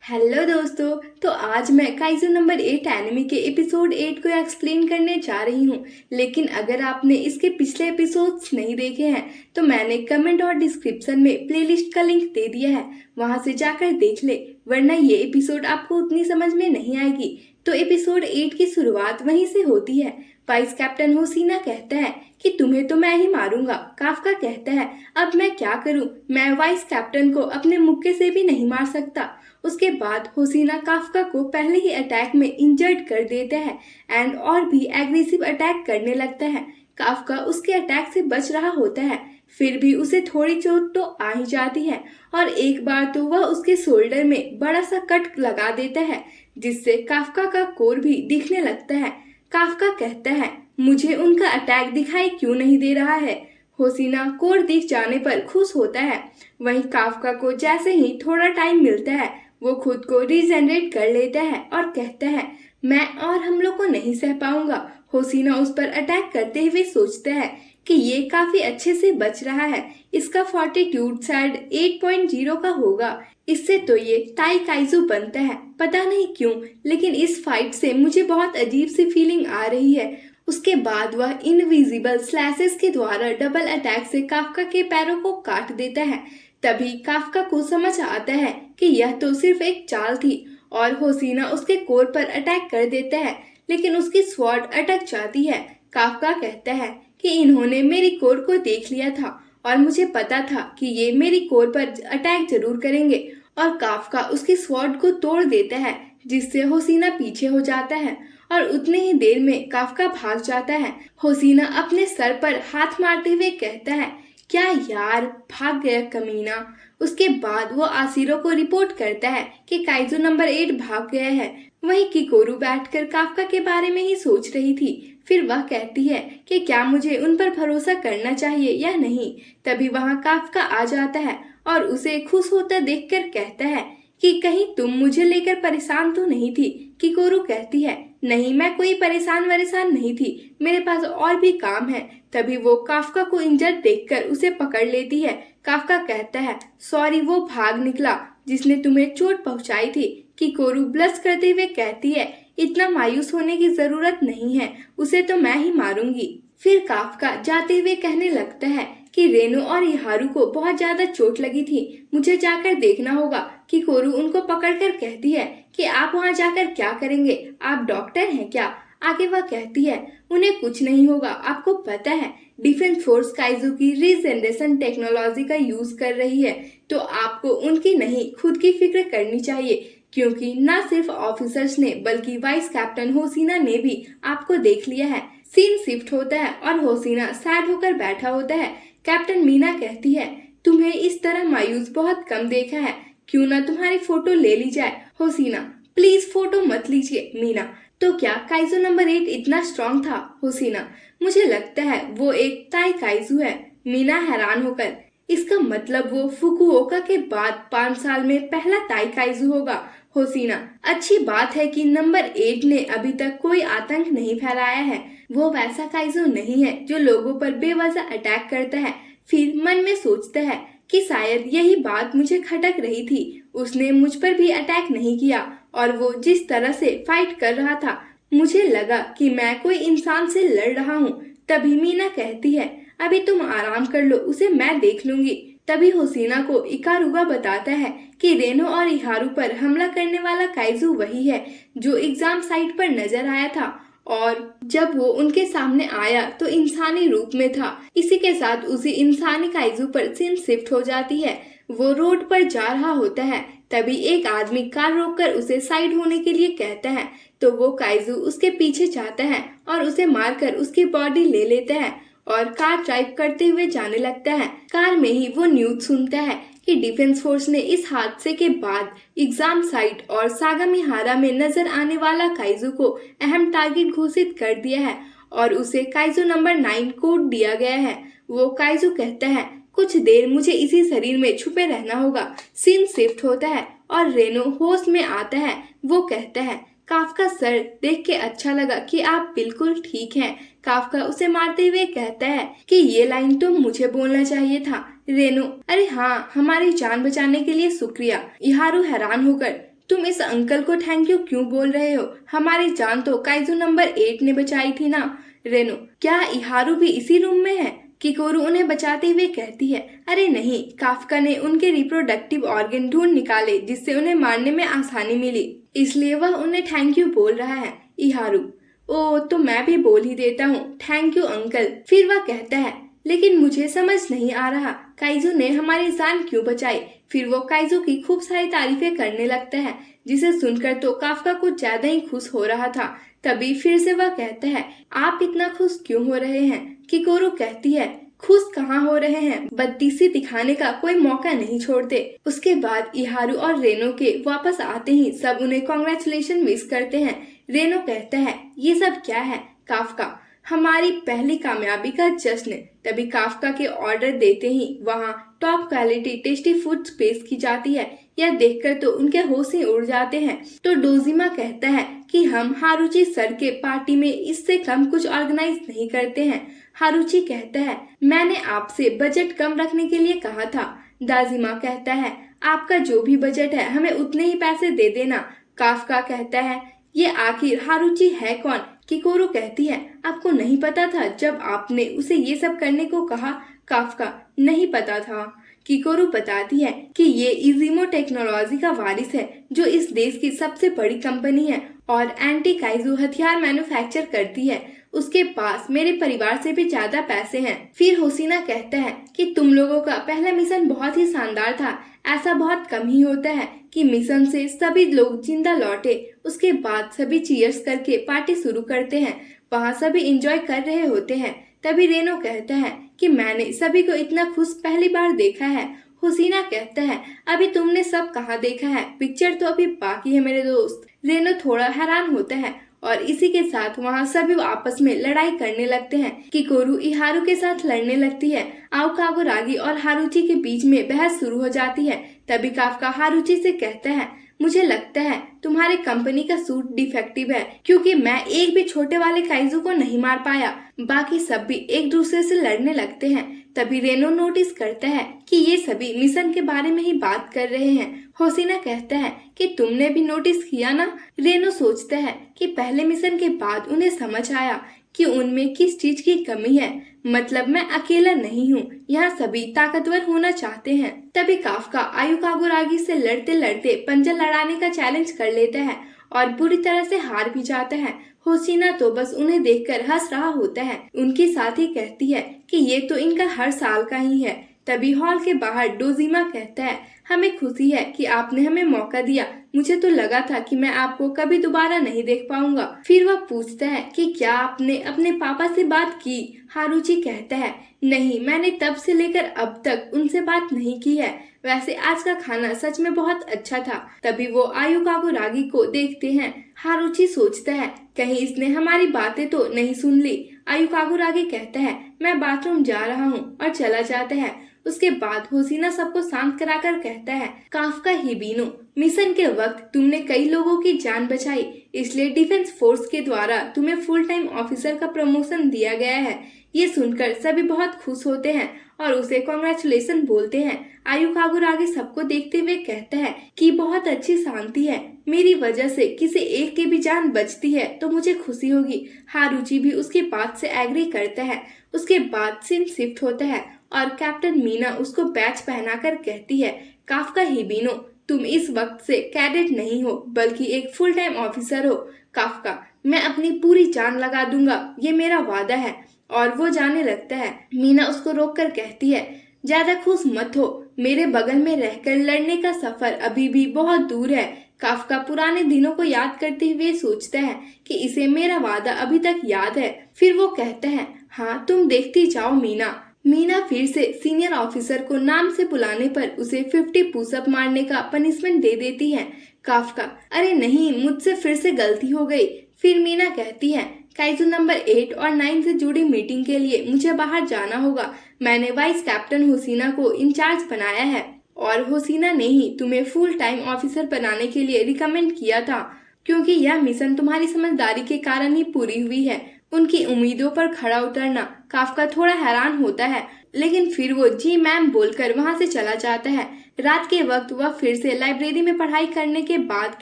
Hello दोस्तों। तो आज मैं काइजो नंबर 8 एनिमे के एपिसोड 8 को एक्सप्लेन करने जा रही हूँ। लेकिन अगर आपने इसके पिछले एपिसोड्स नहीं देखे हैं तो मैंने कमेंट और डिस्क्रिप्शन में प्लेलिस्ट का लिंक दे दिया है, वहां से जाकर देख ले, वरना ये एपिसोड आपको उतनी समझ में नहीं आएगी। तो एपिसोड 8 की शुरुआत वहीं से होती है। वाइस कैप्टन होसीना कहता है कि तुम्हें तो मैं ही मारूंगा। काफका कहता है अब मैं क्या करूं, मैं वाइस कैप्टन को अपने मुक्के से भी नहीं मार सकता। उसके बाद होसीना काफका को पहले ही अटैक में इंजर्ड कर देता है एंड और भी एग्रेसिव अटैक करने लगता है। काफका उसके अटैक से बच रहा होता है, फिर भी उसे थोड़ी चोट तो आ ही जाती है और एक बार तो वह उसके शोल्डर में बड़ा सा कट लगा देता है, जिससे काफका का कोर भी दिखने लगता है। काफका कहता है मुझे उनका अटैक दिखाई क्यों नहीं दे रहा है। होसीना कोर दिख जाने पर खुश होता है। वहीं काफका को जैसे ही थोड़ा टाइम मिलता है वो खुद को रीजनरेट कर लेता है और कहता है मैं और हम लोग को नहीं सह पाऊंगा। होसीना उस पर अटैक करते हुए सोचता है कि ये काफी अच्छे से बच रहा है, इसका फॉर्टिट्यूड शायद 8.0 का होगा, इससे तो ये ताई काइजू बनता है। पता नहीं क्यों, लेकिन इस फाइट से मुझे बहुत अजीब सी फीलिंग आ रही है। उसके बाद वह इनविजिबल स्लैसेस के द्वारा डबल अटैक से काफका के पैरों को काट देता है। तभी काफका को समझ आता है कि यह तो सिर्फ एक चाल थी और होसीना उसके कोर पर अटैक कर देता है, लेकिन उसकी स्वॉर्ड अटक जाती है। काफका कहता है कि इन्होंने मेरी कोर को देख लिया था और मुझे पता था कि ये मेरी कोर पर अटैक जरूर करेंगे, और काफका उसकी स्वॉर्ड को तोड़ देता है, जिससे होसीना पीछे हो जाता है और उतने ही देर में काफका भाग जाता है। होसीना अपने सर पर हाथ मारते हुए कहता है क्या यार, भाग गया कमीना। उसके बाद वो आसिरो को रिपोर्ट करता है कि काइजो नंबर 8 भाग गया है। वहीं किकोरू बैठकर काफका के बारे में ही सोच रही थी। फिर वह कहती है कि क्या मुझे उन पर भरोसा करना चाहिए या नहीं। तभी वहां काफका आ जाता है और उसे खुश होता देखकर कहता है कि कहीं तुम मुझे लेकर परेशान तो नहीं थी। किकोरू कहती है नहीं, मैं कोई परेशान नहीं थी, मेरे पास और भी काम है। तभी वो काफका को इंजर्ड देखकर उसे पकड़ लेती है। काफका कहता है सॉरी, वो भाग निकला जिसने तुम्हें चोट पहुंचाई थी। किकोरू ब्लश करते हुए कहती है इतना मायूस होने की जरूरत नहीं है, उसे तो मैं ही मारूंगी। फिर काफका जाते हुए कहने लगता है कि रेनो और इहारू को बहुत ज्यादा चोट लगी थी, मुझे जाकर देखना होगा। किकोरू उनको पकड़कर कहती है कि आप वहां जाकर क्या करेंगे, आप डॉक्टर हैं क्या। आगे वह कहती है उन्हें कुछ नहीं होगा, आपको पता है डिफेंस फोर्स काइजू की रीजनरेशन टेक्नोलॉजी का यूज कर रही है, तो आपको उनकी नहीं खुद की फिक्र करनी चाहिए, क्योंकि न सिर्फ ऑफिसर्स ने बल्कि वाइस कैप्टन होसीना ने भी आपको देख लिया है। सीन शिफ्ट होता है और होसीना सैड होकर बैठा होता है। कैप्टन मीना कहती है तुम्हें इस तरह मायूस बहुत कम देखा है, क्यों ना तुम्हारी फोटो ले ली जाए। होसीना प्लीज फोटो मत लीजिए। मीना तो क्या काइजू नंबर 8 इतना स्ट्रॉन्ग था। होसीना मुझे लगता है वो एक ताई काइजू है। मीना हैरान होकर इसका मतलब वो फुकुओका के बाद 5 साल में पहला ताई काइजू होगा। होसीना अच्छी बात है कि नंबर 8 ने अभी तक कोई आतंक नहीं फैलाया है, वो वैसा काइजू नहीं है जो लोगों पर बेवजह अटैक करता है। फिर मन में सोचता है कि शायद यही बात मुझे खटक रही थी, उसने मुझ पर भी अटैक नहीं किया और वो जिस तरह से फाइट कर रहा था मुझे लगा कि मैं कोई इंसान से लड़ रहा हूँ। तभी मीना कहती है अभी तुम आराम कर लो, उसे मैं देख लूंगी। तभी होसीना को इकारुगा बताता है कि रेनो और इहारू पर हमला करने वाला काइजू वही है जो एग्जाम साइट पर नजर आया था, और जब वो उनके सामने आया तो इंसानी रूप में था। इसी के साथ उसी इंसानी काइजू पर सीन शिफ्ट हो जाती है। वो रोड पर जा रहा होता है, तभी एक आदमी कार रोककर उसे साइड होने के लिए कहता है, तो वो काइजू उसके पीछे जाता है और उसे मारकर उसकी बॉडी ले लेता है और कार ड्राइव करते हुए जाने लगता है। कार में ही वो न्यूज सुनता है कि डिफेंस फोर्स ने इस हादसे के बाद एग्जाम साइट और सागामिहारा में नजर आने वाला काइजू को अहम टारगेट घोषित कर दिया है और उसे काइजू नंबर 9 कोड दिया गया है। वो काइजू कहता है कुछ देर मुझे इसी शरीर में छुपे रहना होगा। सीन शिफ्ट होता है और रेनो होश में आता है। वो कहता है काफका सर, देख के अच्छा लगा कि आप बिल्कुल ठीक हैं। काफका उसे मारते हुए कहता है कि ये लाइन तो मुझे बोलना चाहिए था। रेनो अरे हाँ, हमारी जान बचाने के लिए शुक्रिया। इहारू हैरान होकर तुम इस अंकल को थैंक यू क्यों बोल रहे हो? हमारी जान तो काइजू नंबर 8 ने बचाई थी ना। रेनो, क्या इहारू भी इसी रूम में है? किकोरू उन्हें बचाते हुए कहती है, अरे नहीं, काफका ने उनके रिप्रोडक्टिव ऑर्गन ढूंढ निकाले जिससे उन्हें मारने में आसानी मिली, इसलिए वह उन्हें थैंक यू बोल रहा है। इहारू, ओ तो मैं भी बोल ही देता हूँ, थैंक यू अंकल। फिर वह कहता है, लेकिन मुझे समझ नहीं आ रहा काइजू ने हमारी जान क्यों बचाई। फिर वो काइजू की खूब सारी तारीफें करने लगता है, जिसे सुनकर तो काफका कुछ ज्यादा ही खुश हो रहा था। तभी फिर से वह कहता है, आप इतना खुश क्यों हो रहे हैं? किकोरू कहती है, खुश कहाँ हो रहे हैं, बदतीसी दिखाने का कोई मौका नहीं छोड़ते। उसके बाद इहारू और रेनो के वापस आते ही सब उन्हें कॉन्ग्रेचुलेशन विश करते हैं। रेनो कहता है, ये सब क्या है? काफका, हमारी पहली कामयाबी का जश्न। तभी काफका के ऑर्डर देते ही वहाँ टॉप क्वालिटी टेस्टी फूड पेश की जाती है। यह देखकर तो उनके होश ही उड़ जाते हैं। तो डोजिमा कहता है कि हम हारुची सर के पार्टी में इससे कम कुछ ऑर्गेनाइज नहीं करते हैं। हारुची कहता है, मैंने आपसे बजट कम रखने के लिए कहा था। दाजिमा कहता है, आपका जो भी बजट है हमें उतने ही पैसे दे देना। काफका कहता है, ये आखिर हारुची है कौन? किकोरू कहती है, आपको नहीं पता था जब आपने उसे ये सब करने को कहा? काफका, नहीं पता था। किकोरू बताती है कि ये इजीमो टेक्नोलॉजी का वारिस है, जो इस देश की सबसे बड़ी कंपनी है और एंटी काइजू हथियार मैन्युफैक्चर करती है। उसके पास मेरे परिवार से भी ज्यादा पैसे हैं। फिर होसिना कहता है कि तुम लोगों का पहला मिशन बहुत ही शानदार था। ऐसा बहुत कम ही होता है कि मिशन से सभी लोग जिंदा लौटे। उसके बाद सभी चीयर्स करके पार्टी शुरू करते हैं। वहाँ सभी एंजॉय कर रहे होते हैं। तभी रेनो कहता है कि मैंने सभी को इतना खुश पहली बार देखा है। हुसीना कहता है, अभी तुमने सब कहाँ देखा है? पिक्चर तो अभी बाकी है मेरे दोस्त। रेनो थोड़ा हैरान होता है और इसी के साथ वहाँ सभी आपस में लड़ाई करने लगते हैं। किकोरू इहारू के साथ लड़ने लगती है। आओकागोरागी और हारुची के बीच में बहस शुरू हो जाती है। तभी काफका हारुची से कहता है, मुझे लगता है तुम्हारे कंपनी का सूट डिफेक्टिव है, क्योंकि मैं एक भी छोटे वाले काइजू को नहीं मार पाया। बाकी सब भी एक दूसरे से लड़ने लगते हैं। तभी रेनो नोटिस करता है कि ये सभी मिशन के बारे में ही बात कर रहे हैं। होसिना कहता है कि तुमने भी नोटिस किया ना? रेनो सोचता है कि पहले मिशन के बाद उन्हें समझ आया कि उनमें किस चीज की कमी है। मतलब मैं अकेला नहीं हूँ, यहाँ सभी ताकतवर होना चाहते हैं। तभी काफका आयुकागुरागी से लड़ते लड़ते पंजा लड़ाने का चैलेंज कर लेता है और बुरी तरह से हार भी जाता है। होसिना तो बस उन्हें देखकर हंस रहा होता है। उनकी साथी कहती है कि ये तो इनका हर साल का ही है। तभी हॉल के बाहर डोजिमा कहता है, हमें खुशी है कि आपने हमें मौका दिया। मुझे तो लगा था कि मैं आपको कभी दोबारा नहीं देख पाऊंगा। फिर वह पूछता है कि क्या आपने अपने पापा से बात की? हारुची कहता है, नहीं, मैंने तब से लेकर अब तक उनसे बात नहीं की है। वैसे आज का खाना सच में बहुत अच्छा था। तभी वो आयुकागुरागी को देखते हैं। हारुची सोचता है, कहीं इसने हमारी बातें तो नहीं सुन ली। आयुकागुरागी कहता है, मैं बाथरूम जा रहा हूँ, और चला जाता है। उसके बाद होसिना सबको शांत कराकर कहता है, काफका हिबिनो, मिशन के वक्त तुमने कई लोगों की जान बचाई, इसलिए डिफेंस फोर्स के द्वारा तुम्हें फुल टाइम ऑफिसर का प्रमोशन दिया गया है। ये सुनकर सभी बहुत खुश होते हैं और उसे कॉन्ग्रेचुलेशन बोलते हैं। आयुकागुरागी सबको देखते हुए कहता है कि बहुत अच्छी शांति है। मेरी वजह से किसी एक की भी जान बचती है तो मुझे खुशी होगी। हारुची भी उसकी बात से एग्री करता है। उसके बाद सीन शिफ्ट होता है और कैप्टन मीना उसको बैच पहनाकर कहती है, काफका हिबिनो, तुम इस वक्त से कैडेट नहीं हो बल्कि एक फुल टाइम ऑफिसर हो। काफका, मैं अपनी पूरी जान लगा दूंगा, ये मेरा वादा है। और वो जाने लगता है। मीना उसको रोककर कहती है, ज्यादा खुश मत हो, मेरे बगल में रहकर लड़ने का सफर अभी भी बहुत दूर है। काफका पुराने दिनों को याद करते हुए सोचता है कि इसे मेरा वादा अभी तक याद है। फिर वो कहता है, हाँ तुम देखती जाओ मीना। मीना फिर से सीनियर ऑफिसर को नाम से बुलाने पर उसे 50 पुशअप मारने का पनिशमेंट दे देती है। काफका, अरे नहीं, मुझसे फिर से गलती हो गई। फिर मीना कहती है, काइजू नंबर 8 और 9 से जुड़ी मीटिंग के लिए मुझे बाहर जाना होगा। मैंने वाइस कैप्टन होसिना को इंचार्ज बनाया है और होसिना ने ही तुम्हें फुल टाइम ऑफिसर बनाने के लिए रिकमेंड किया था, क्योंकि यह मिशन तुम्हारी समझदारी के कारण ही पूरी हुई है। उनकी उम्मीदों पर खड़ा उतरना। काफका थोड़ा हैरान होता है, लेकिन फिर वो जी मैम बोलकर वहाँ से चला जाता है। रात के वक्त वह फिर से लाइब्रेरी में पढ़ाई करने के बाद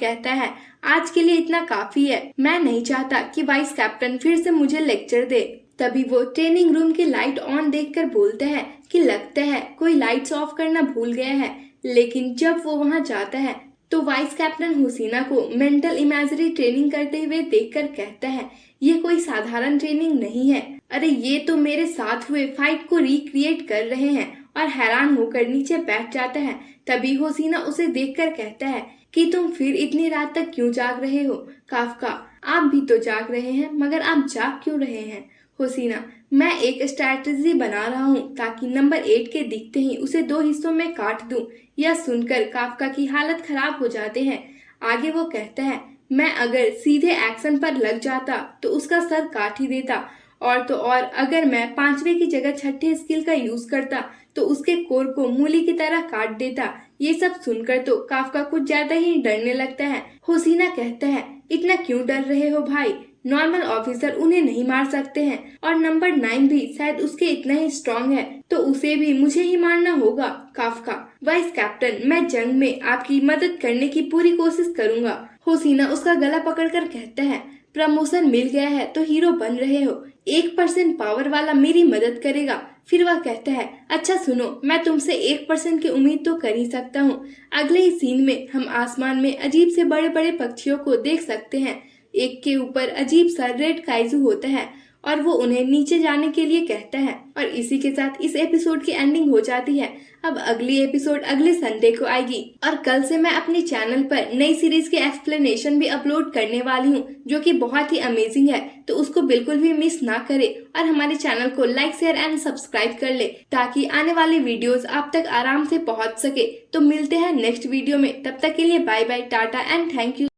कहता है, आज के लिए इतना काफी है, मैं नहीं चाहता कि वाइस कैप्टन फिर से मुझे लेक्चर दे। तभी वो ट्रेनिंग रूम की लाइट ऑन देखकर बोलता है कि लगता है कोई लाइट्स ऑफ करना भूल गया है। लेकिन जब वो वहाँ जाता है तो वाइस कैप्टन हुसीना को मेंटल इमेजरी ट्रेनिंग करते हुए देखकर कहता है, ये कोई साधारण ट्रेनिंग नहीं है, अरे ये तो मेरे साथ हुए फाइट को रिक्रिएट कर रहे हैं। और हैरान होकर नीचे बैठ जाता है। तभी हुसीना उसे देखकर कहता है कि तुम फिर इतनी रात तक क्यों जाग रहे हो? काफका, आप भी तो जाग रहे हैं, मगर आप जाग क्यों रहे हैं? हुसीना, मैं एक स्ट्रैटेजी बना रहा हूँ ताकि नंबर 8 के दिखते ही उसे 2 हिस्सों में काट दूं। यह सुनकर काफका की हालत खराब हो जाते हैं। आगे वो कहता है, मैं अगर सीधे एक्शन पर लग जाता तो उसका सर काट ही देता, और तो और अगर मैं 5वें की जगह 6ठे स्किल का यूज करता तो उसके कोर को मूली की तरह काट देता। ये सब सुनकर तो काफका कुछ ज्यादा ही डरने लगता है। हुसीना कहता है, इतना क्यों डर रहे हो भाई? नॉर्मल ऑफिसर उन्हें नहीं मार सकते हैं, और नंबर 9 भी शायद उसके इतना ही स्ट्रांग है, तो उसे भी मुझे ही मारना होगा। काफका, वाइस कैप्टन, मैं जंग में आपकी मदद करने की पूरी कोशिश करूंगा। हुसीना उसका गला पकड़कर कहता है, प्रमोशन मिल गया है तो हीरो बन रहे हो, 1% पावर वाला मेरी मदद करेगा। फिर वह कहता है, अच्छा सुनो, मैं तुमसे 1% की उम्मीद तो कर ही सकता हूँ। अगले ही सीन में हम आसमान में अजीब से बड़े बड़े पक्षियों को देख सकते हैं। एक के ऊपर अजीब सा रेड काइजू होता है और वो उन्हें नीचे जाने के लिए कहता है। और इसी के साथ इस एपिसोड की एंडिंग हो जाती है। अब अगली एपिसोड अगले संडे को आएगी, और कल से मैं अपने चैनल पर नई सीरीज के एक्सप्लेनेशन भी अपलोड करने वाली हूँ, जो कि बहुत ही अमेजिंग है, तो उसको बिल्कुल भी मिस ना करे और हमारे चैनल को लाइक, शेयर एंड सब्सक्राइब कर ले, ताकि आने वाली वीडियोस आप तक आराम से पहुँच सके। तो मिलते हैं नेक्स्ट वीडियो में, तब तक के लिए bye bye, tata and thank you.